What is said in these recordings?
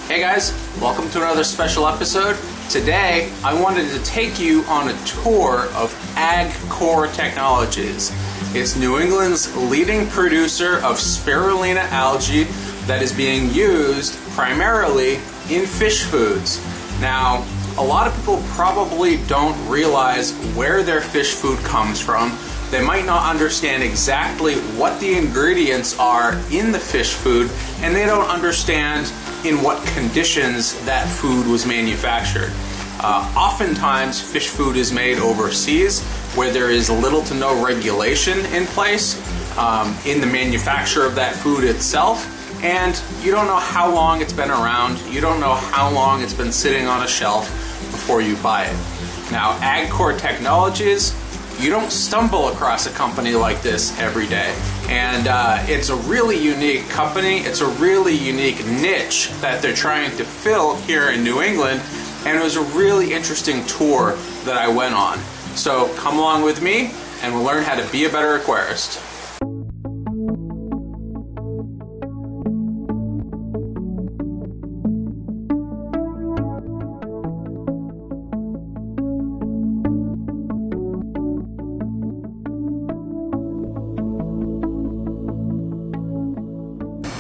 Hey guys, welcome to another special episode. Today, I wanted to take you on a tour of Agcore Technologies. It's New England's leading producer of spirulina algae that is being used primarily in fish foods. Now, a lot of people probably don't realize where their fish food comes from. They might not understand exactly what the ingredients are in the fish food, and they don't understand in what conditions that food was manufactured. Oftentimes, fish food is made overseas where there is little to no regulation in place in the manufacture of that food itself, and you don't know how long it's been around, you don't know how long it's been sitting on a shelf before you buy it. Now, Agcore Technologies, you don't stumble across a company like this every day. And it's a really unique company. It's a really unique niche that they're trying to fill here in New England. And it was a really interesting tour that I went on. So come along with me and we'll learn how to be a better aquarist.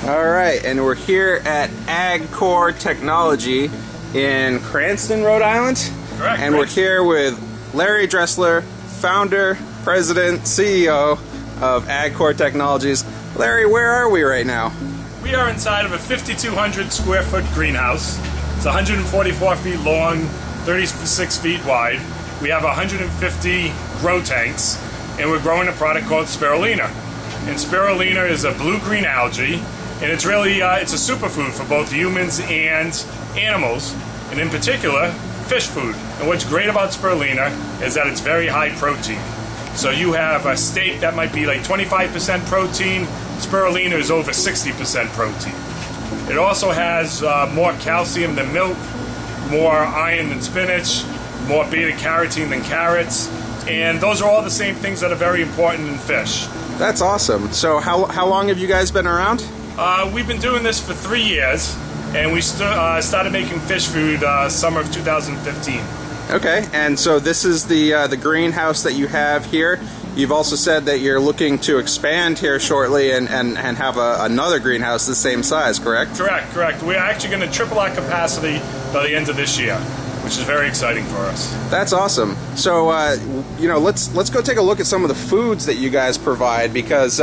Alright, and we're here at Agcore Technology in Cranston, Rhode Island. Correct. And we're here with Larry Dressler, founder, president, CEO of Agcore Technologies. Larry, where are we right now? We are inside of a 5,200 square foot greenhouse. It's 144 feet long, 36 feet wide. We have 150 grow tanks, and we're growing a product called Spirulina. And Spirulina is a blue-green algae. And it's really, it's a superfood for both humans and animals, and in particular, fish food. And what's great about spirulina is that it's very high protein. So you have a steak that might be like 25% protein, spirulina is over 60% protein. It also has more calcium than milk, more iron than spinach, more beta-carotene than carrots, and those are all the same things that are very important in fish. That's awesome. So how long have you guys been around? We've been doing this for 3 years, and we started making fish food summer of 2015. Okay, and so this is the greenhouse that you have here. You've also said that you're looking to expand here shortly and have another greenhouse the same size, correct? Correct. We're actually going to triple our capacity by the end of this year, which is very exciting for us. That's awesome. So, let's go take a look at some of the foods that you guys provide, because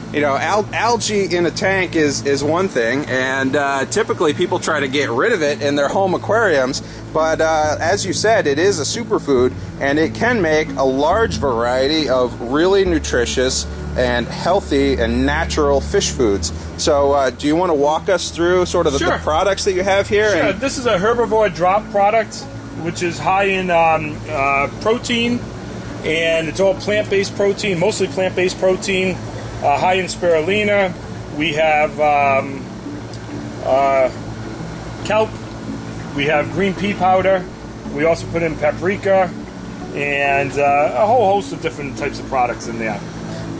algae in a tank is one thing, and typically people try to get rid of it in their home aquariums. But as you said, it is a superfood, and it can make a large variety of really nutritious and healthy and natural fish foods. So do you want to walk us through sort of the products that you have here? Sure. This is a herbivore drop product, which is high in protein, and it's all plant-based protein, mostly plant-based protein, high in spirulina. We have kelp, we have green pea powder, we also put in paprika, and a whole host of different types of products in there.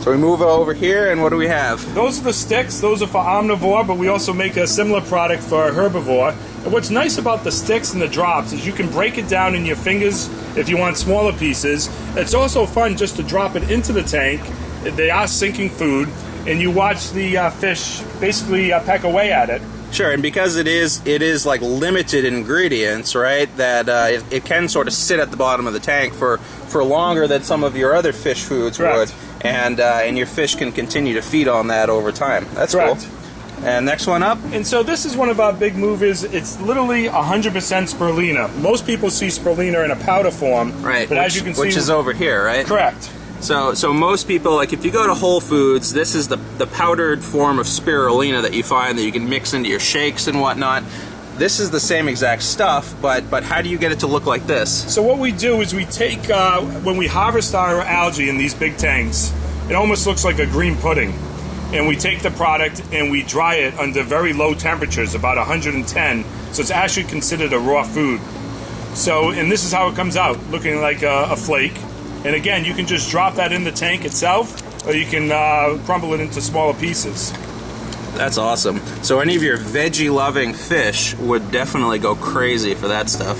So we move over here, and what do we have? Those are the sticks. Those are for omnivore, but we also make a similar product for herbivore. And what's nice about the sticks and the drops is you can break it down in your fingers if you want smaller pieces. It's also fun just to drop it into the tank. They are sinking food, and you watch the fish basically peck away at it. Sure, and because it is like limited ingredients, right? That it can sort of sit at the bottom of the tank for longer than some of your other fish foods would, and your fish can continue to feed on that over time. That's cool. And next one up. And so this is one of our big movers. It's literally 100% spirulina. Most people see spirulina in a powder form, right? But as you can see, which is over here, right? Correct. So most people, like if you go to Whole Foods, this is the powdered form of spirulina that you find that you can mix into your shakes and whatnot. This is the same exact stuff, but how do you get it to look like this? So what we do is we take, when we harvest our algae in these big tanks, it almost looks like a green pudding. And we take the product and we dry it under very low temperatures, about 110, so it's actually considered a raw food. So, and this is how it comes out, looking like a flake. And again, you can just drop that in the tank itself, or you can crumble it into smaller pieces. That's awesome. So any of your veggie-loving fish would definitely go crazy for that stuff.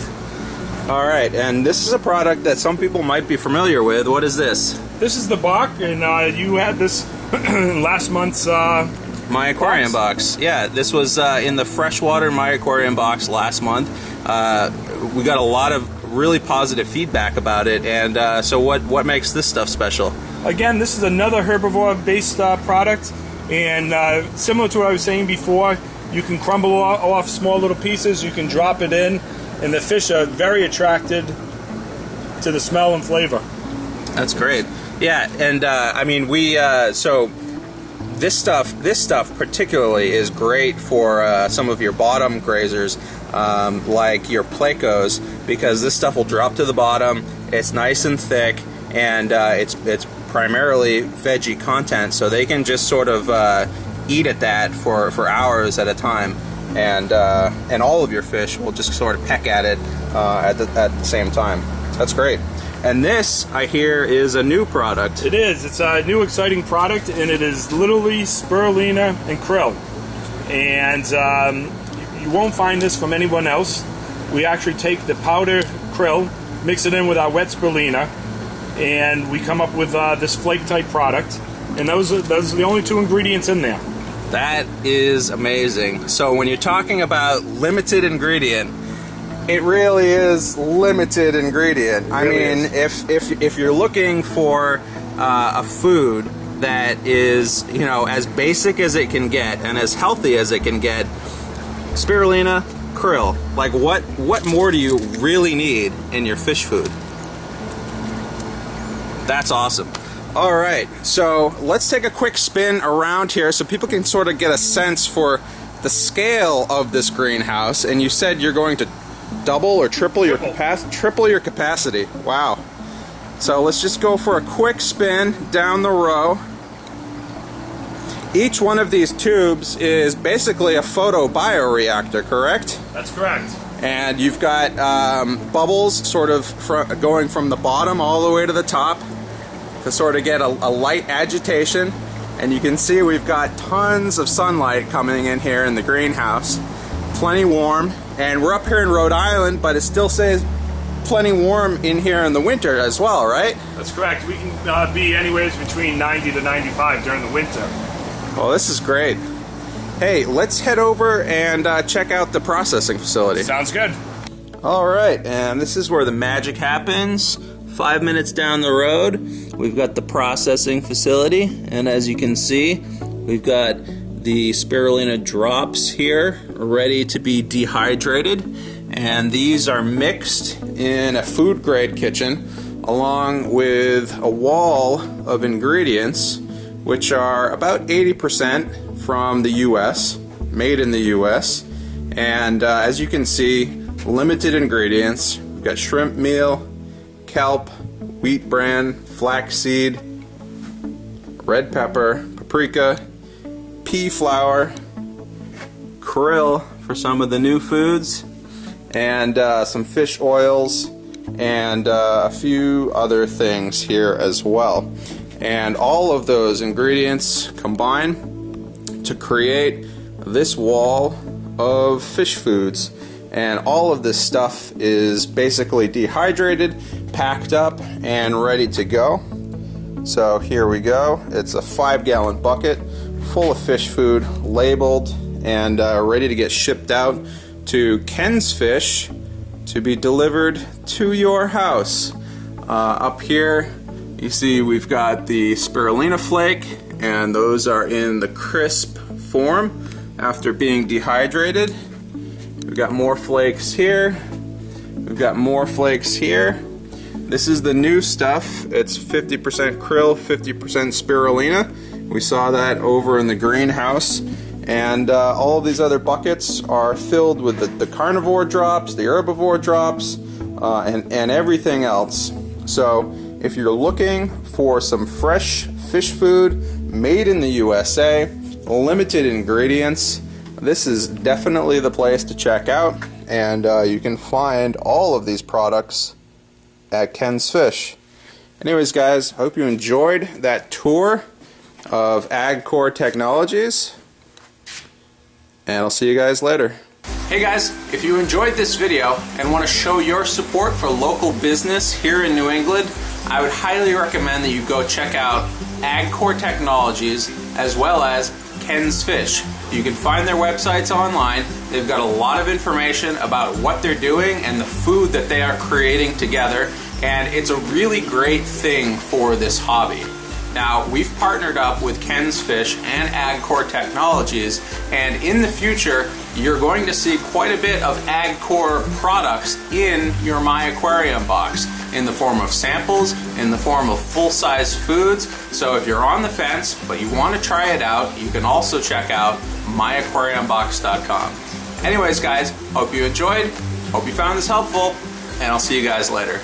All right, and this is a product that some people might be familiar with. What is this? This is the Bach, and you had this last month's My Aquarium box. Yeah, this was in the freshwater My Aquarium box last month. We got a lot of really positive feedback about it, and so what makes this stuff special? Again, this is another herbivore-based product, and similar to what I was saying before, you can crumble off small little pieces, you can drop it in, and the fish are very attracted to the smell and flavor. That's great. Yeah, and I mean, so this stuff particularly is great for some of your bottom grazers, like your plecos, because this stuff will drop to the bottom. It's nice and thick, and it's primarily veggie content, so they can just sort of eat at that for hours at a time, and all of your fish will just sort of peck at it at the same time. That's great. And this, I hear, is a new product. It is. It's a new exciting product, and it is literally spirulina and krill. And you won't find this from anyone else. We actually take the powder krill, mix it in with our wet spirulina, and we come up with this flake-type product. And those are the only two ingredients in there. That is amazing. So when you're talking about limited ingredient, it really is limited ingredient. I mean, if you're looking for a food that is, you know, as basic as it can get and as healthy as it can get, spirulina, krill, like what more do you really need in your fish food? That's awesome. All right, so let's take a quick spin around here so people can sort of get a sense for the scale of this greenhouse. And you said you're going to double or triple your capacity. Wow. So let's just go for a quick spin down the row. Each one of these tubes is basically a photobioreactor, correct? That's correct. And you've got bubbles sort of going from the bottom all the way to the top to sort of get a light agitation. And you can see we've got tons of sunlight coming in here in the greenhouse. Plenty warm. And we're up here in Rhode Island, but it still stays plenty warm in here in the winter as well, right? That's correct. We can be anywhere between 90 to 95 during the winter. Well, this is great. Hey, let's head over and check out the processing facility. Sounds good. All right, and this is where the magic happens. 5 minutes down the road, we've got the processing facility, and as you can see, we've got the spirulina drops here ready to be dehydrated, and these are mixed in a food grade kitchen along with a wall of ingredients which are about 80% from the US, made in the US, and as you can see, limited ingredients. We've got shrimp meal, kelp, wheat bran, flaxseed, red pepper, paprika, pea flour, krill for some of the new foods, and some fish oils, and a few other things here as well. And all of those ingredients combine to create this wall of fish foods. And all of this stuff is basically dehydrated, packed up, and ready to go. So here we go. It's a 5-gallon bucket full of fish food, labeled and ready to get shipped out to Ken's Fish to be delivered to your house. Up here you see we've got the spirulina flake, and those are in the crisp form after being dehydrated. We've got more flakes here. We've got more flakes here. This is the new stuff. It's 50% krill, 50% spirulina. We saw that over in the greenhouse. And all of these other buckets are filled with the carnivore drops, the herbivore drops, and everything else. So if you're looking for some fresh fish food made in the USA, limited ingredients, this is definitely the place to check out. And you can find all of these products at Ken's Fish. Anyways, guys, hope you enjoyed that tour of Agcore Technologies. and I'll see you guys later. Hey guys, if you enjoyed this video and want to show your support for local business here in New England, I would highly recommend that you go check out Agcore Technologies as well as Ken's Fish. You can find their websites online. They've got a lot of information about what they're doing and the food that they are creating together, and it's a really great thing for this hobby. Now, we've partnered up with Ken's Fish and Agcore Technologies, and in the future, you're going to see quite a bit of Agcore products in your My Aquarium box, in the form of samples, in the form of full-size foods. So if you're on the fence, but you want to try it out, you can also check out myaquariumbox.com. Anyways, guys, hope you enjoyed, hope you found this helpful, and I'll see you guys later.